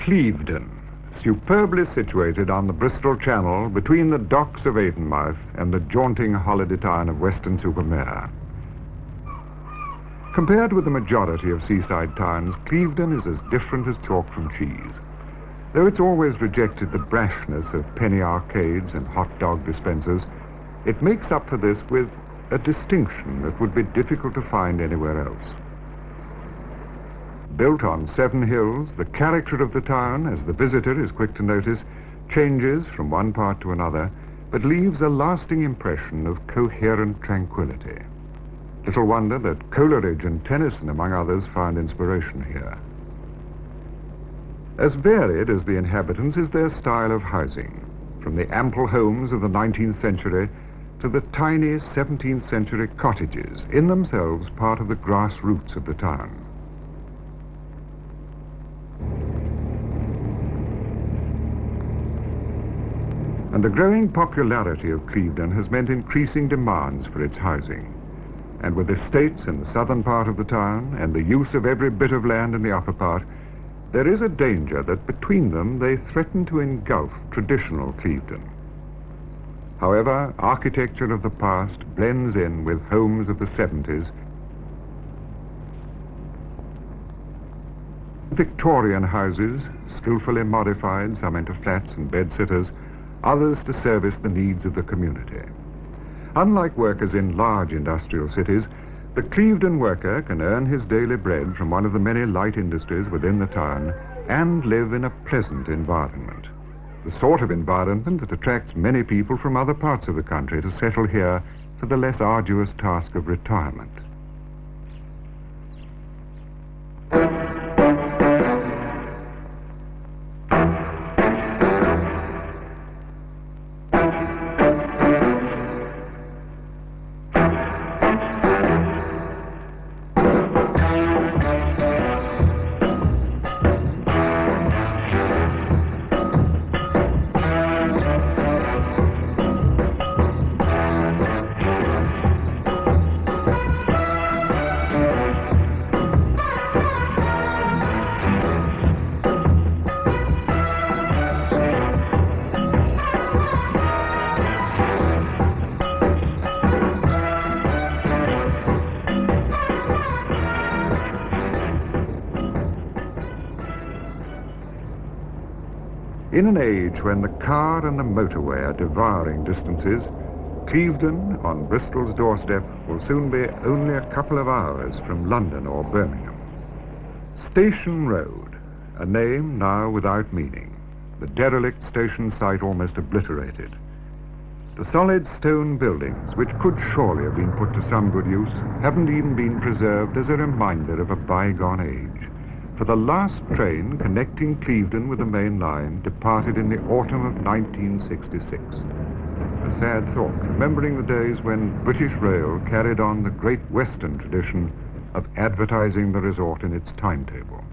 Clevedon, superbly situated on the Bristol Channel between the docks of Avonmouth and the jaunting holiday town of Weston-super-Mare. Compared with the majority of seaside towns, Clevedon is as different as chalk from cheese. Though it's always rejected the brashness of penny arcades and hot dog dispensers, it makes up for this with a distinction that would be difficult to find anywhere else. Built on 7 hills, the character of the town, as the visitor is quick to notice, changes from one part to another, but leaves a lasting impression of coherent tranquility. Little wonder that Coleridge and Tennyson, among others, found inspiration here. As varied as the inhabitants is their style of housing, from the ample homes of the 19th century to the tiny 17th century cottages, in themselves part of the grassroots of the town. And the growing popularity of Clevedon has meant increasing demands for its housing. And with estates in the southern part of the town and the use of every bit of land in the upper part, there is a danger that between them they threaten to engulf traditional Clevedon. However, architecture of the past blends in with homes of the 70s. Victorian houses, skillfully modified, some into flats and bed-sitters, others to service the needs of the community. Unlike workers in large industrial cities, the Clevedon worker can earn his daily bread from one of the many light industries within the town and live in a pleasant environment. The sort of environment that attracts many people from other parts of the country to settle here for the less arduous task of retirement. In an age when the car and the motorway are devouring distances, Clevedon, on Bristol's doorstep, will soon be only a couple of hours from London or Birmingham. Station Road, a name now without meaning, the derelict station site almost obliterated. The solid stone buildings, which could surely have been put to some good use, haven't even been preserved as a reminder of a bygone age. For the last train connecting Clevedon with the main line departed in the autumn of 1966. A sad thought, remembering the days when British Rail carried on the Great Western tradition of advertising the resort in its timetable.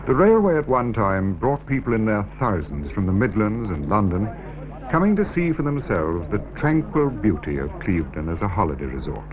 The railway at one time brought people in their thousands from the Midlands and London, coming to see for themselves the tranquil beauty of Clevedon as a holiday resort.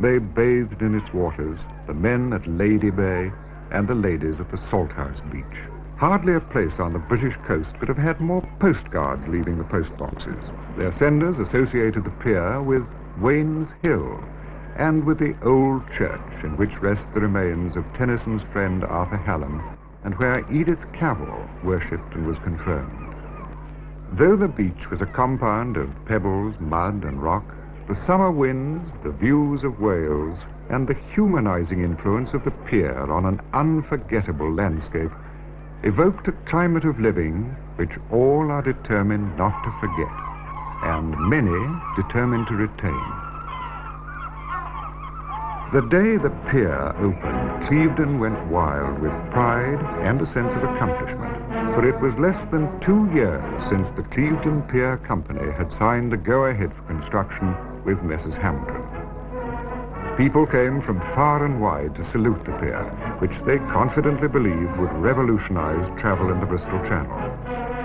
They bathed in its waters, the men at Lady Bay and the ladies at the Salthouse Beach. Hardly a place on the British coast could have had more postcards leaving the post boxes. Their senders associated the pier with Wayne's Hill and with the old church in which rest the remains of Tennyson's friend Arthur Hallam, and where Edith Cavell worshipped and was confirmed. Though the beach was a compound of pebbles, mud and rock, the summer winds, the views of Wales, and the humanizing influence of the pier on an unforgettable landscape evoked a climate of living which all are determined not to forget, and many determined to retain. The day the pier opened, Clevedon went wild with pride and a sense of accomplishment, for it was less than 2 years since the Clevedon Pier Company had signed the go-ahead for construction with Messrs. Hamilton. People came from far and wide to salute the pier, which they confidently believed would revolutionize travel in the Bristol Channel.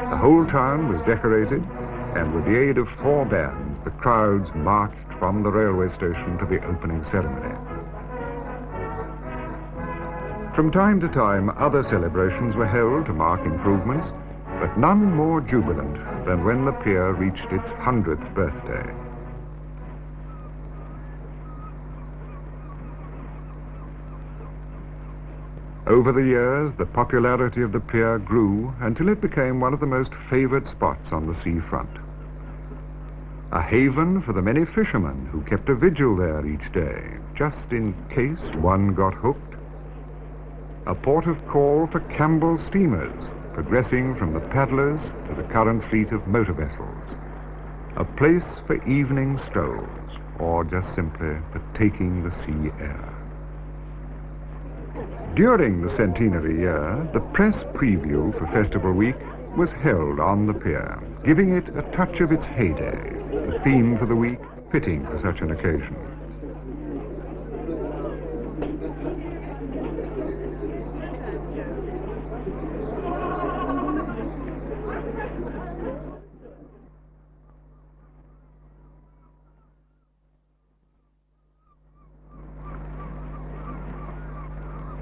The whole town was decorated, and with the aid of 4 bands, the crowds marched from the railway station to the opening ceremony. From time to time, other celebrations were held to mark improvements, but none more jubilant than when the pier reached its 100th birthday. Over the years, the popularity of the pier grew until it became one of the most favored spots on the seafront. A haven for the many fishermen who kept a vigil there each day, just in case one got hooked. A port of call for Campbell steamers, progressing from the paddlers to the current fleet of motor vessels. A place for evening strolls, or just simply for taking the sea air. During the centenary year, the press preview for Festival Week was held on the pier, giving it a touch of its heyday, the theme for the week fitting for such an occasion.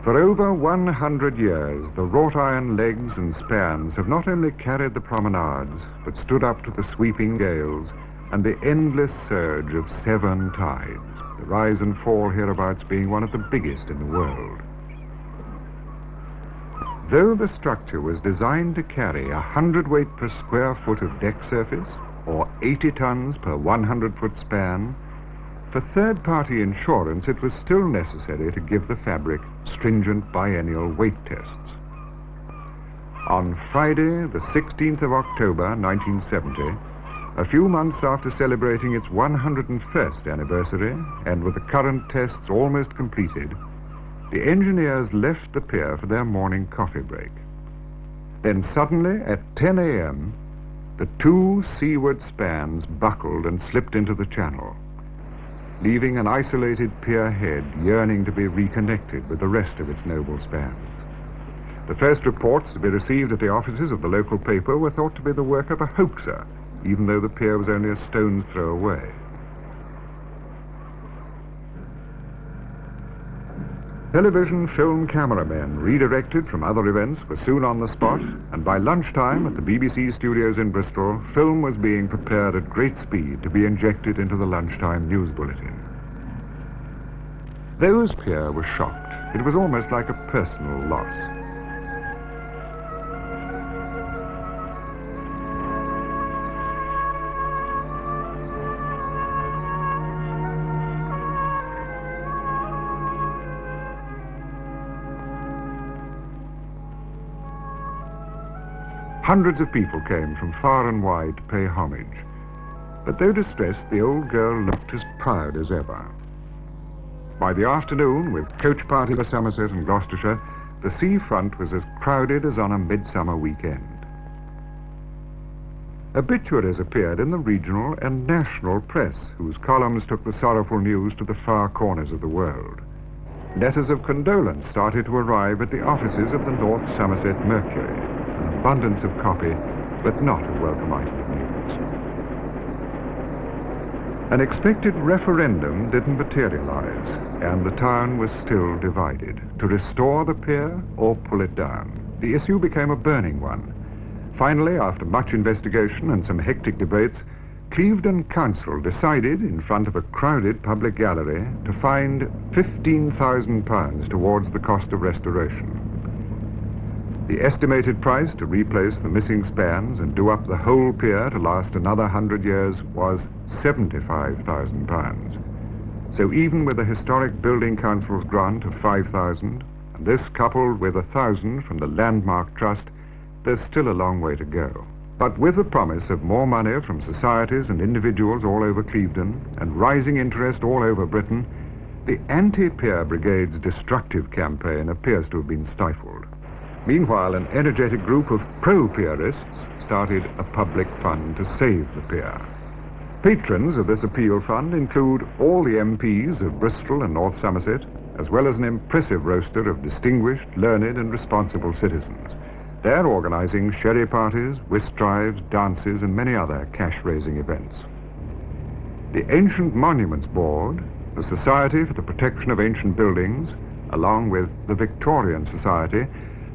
For over 100 years, the wrought iron legs and spans have not only carried the promenades, but stood up to the sweeping gales and the endless surge of 7 tides, the rise and fall hereabouts being one of the biggest in the world. Though the structure was designed to carry 100 weight per square foot of deck surface, or 80 tons per 100-foot span, for third-party insurance, it was still necessary to give the fabric stringent biennial weight tests. On Friday, the 16th of October, 1970, a few months after celebrating its 101st anniversary, and with the current tests almost completed, the engineers left the pier for their morning coffee break. Then suddenly, at 10 a.m., the 2 seaward spans buckled and slipped into the channel, leaving an isolated pier head yearning to be reconnected with the rest of its noble spans. The first reports to be received at the offices of the local paper were thought to be the work of a hoaxer, even though the pier was only a stone's throw away. Television film cameramen, redirected from other events, were soon on the spot, and by lunchtime at the BBC studios in Bristol, film was being prepared at great speed to be injected into the lunchtime news bulletin. Those pier were shocked. It was almost like a personal loss. Hundreds of people came from far and wide to pay homage. But though distressed, the old girl looked as proud as ever. By the afternoon, with coach party for Somerset and Gloucestershire, the seafront was as crowded as on a midsummer weekend. Obituaries appeared in the regional and national press, whose columns took the sorrowful news to the far corners of the world. Letters of condolence started to arrive at the offices of the North Somerset Mercury, an abundance of copy, but not a welcome item of news. An expected referendum didn't materialize, and the town was still divided. To restore the pier or pull it down? The issue became a burning one. Finally, after much investigation and some hectic debates, Clevedon Council decided, in front of a crowded public gallery, to find £15,000 towards the cost of restoration. The estimated price to replace the missing spans and do up the whole pier to last another 100 years was £75,000. So even with the Historic Building Council's grant of £5,000, and this coupled with £1,000 from the Landmark Trust, there's still a long way to go. But with the promise of more money from societies and individuals all over Clevedon and rising interest all over Britain, the anti-pier brigade's destructive campaign appears to have been stifled. Meanwhile, an energetic group of pro-pierists started a public fund to save the pier. Patrons of this appeal fund include all the MPs of Bristol and North Somerset, as well as an impressive roster of distinguished, learned and responsible citizens. They're organizing sherry parties, whist drives, dances, and many other cash-raising events. The Ancient Monuments Board, the Society for the Protection of Ancient Buildings, along with the Victorian Society,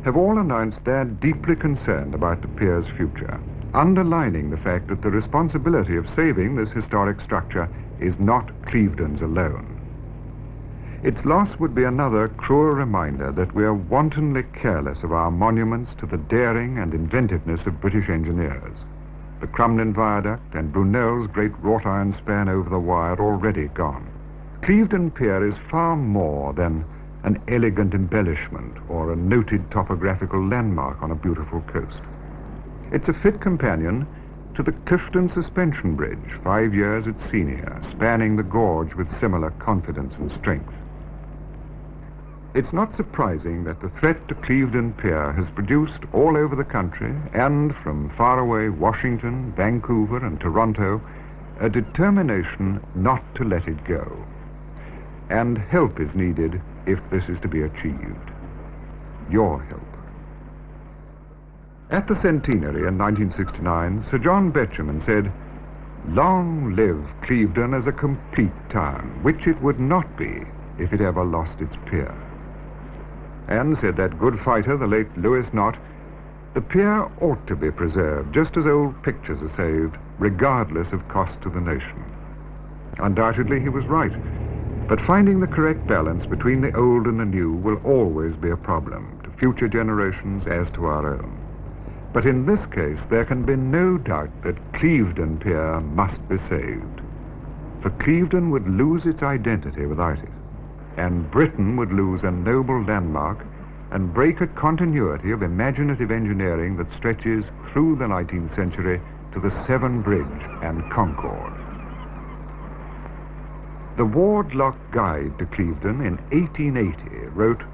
have all announced they're deeply concerned about the pier's future, underlining the fact that the responsibility of saving this historic structure is not Clevedon's alone. Its loss would be another cruel reminder that we are wantonly careless of our monuments to the daring and inventiveness of British engineers. The Crumlin Viaduct and Brunel's great wrought iron span over the Wye are already gone. Clevedon Pier is far more than an elegant embellishment or a noted topographical landmark on a beautiful coast. It's a fit companion to the Clifton Suspension Bridge, 5 years its senior, spanning the gorge with similar confidence and strength. It's not surprising that the threat to Clevedon Pier has produced all over the country, and from faraway Washington, Vancouver, and Toronto, a determination not to let it go. And help is needed if this is to be achieved. Your help. At the centenary in 1969, Sir John Betjeman said, "Long live Clevedon as a complete town, which it would not be if it ever lost its pier." And, said that good fighter, the late Lewis Nott, "The pier ought to be preserved, just as old pictures are saved, regardless of cost to the nation." Undoubtedly, he was right. But finding the correct balance between the old and the new will always be a problem, to future generations as to our own. But in this case, there can be no doubt that Clevedon Pier must be saved. For Clevedon would lose its identity without it, and Britain would lose a noble landmark and break a continuity of imaginative engineering that stretches through the 19th century to the Severn Bridge and Concord. The Wardlock Guide to Clevedon in 1880 wrote,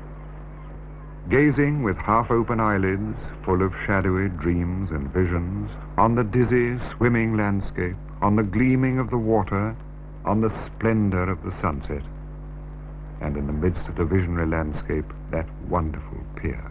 "Gazing with half-open eyelids, full of shadowy dreams and visions, on the dizzy, swimming landscape, on the gleaming of the water, on the splendor of the sunset, and in the midst of the visionary landscape, that wonderful pier."